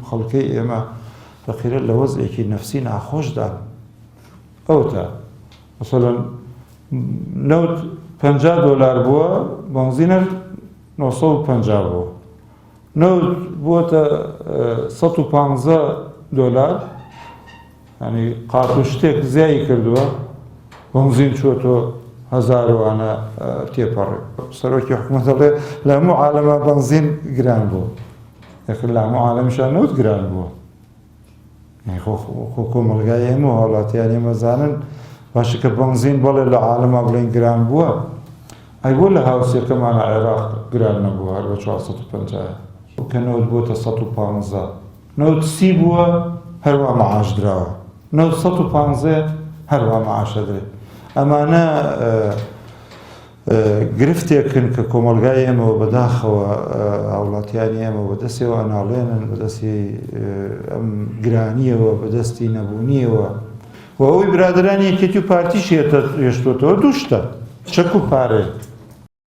خەڵکەی ئێمە بەخیرە لە وەزعێکی نەفسی ناخۆشدا ئەوتە مەسەڵەن نەوت $50 بووە بەنزینە 950 بووە نەوت بووەتە $115 ینی قات و شتێک زیایی کردووە بەنزین چووەتەوە هەزارۆوانە تێپەڕێ سەرۆکی حکوومەت دەڵێ لە هەموو عالەمە بەنزین گران بووە یەکرد لە هەموو عالەمیشان نەوت گران بووە خۆ کۆمەڵگای ئێمە و هاوڵاتیان ئێمە زانن باشە کە بەنزین بەڵێ لە عالەمە بڵێن گران بووە ئەی بۆ لە هاوسێکەمانە عێراق گران نەبووە هەر بە 450 کە نەوت بووەتە 115 نەوت 30 بووە هەروە مەعاش دراوە نەوت 115 هەروە مەعاشە درێت ئەمانە گرفتێکن کە کۆمەلگای ئێمەوە بەداخەوە هاوڵاتیانی ئێمە بەدەستیەوە ئەناڵێنن بەدەستی ئەم گرانیەوە بەدەستی نەبوونیەوە و ئەوەی برادرانی یەکێتی و پارتیش هێشتوێتەوە دوو شتە چەک و پارێ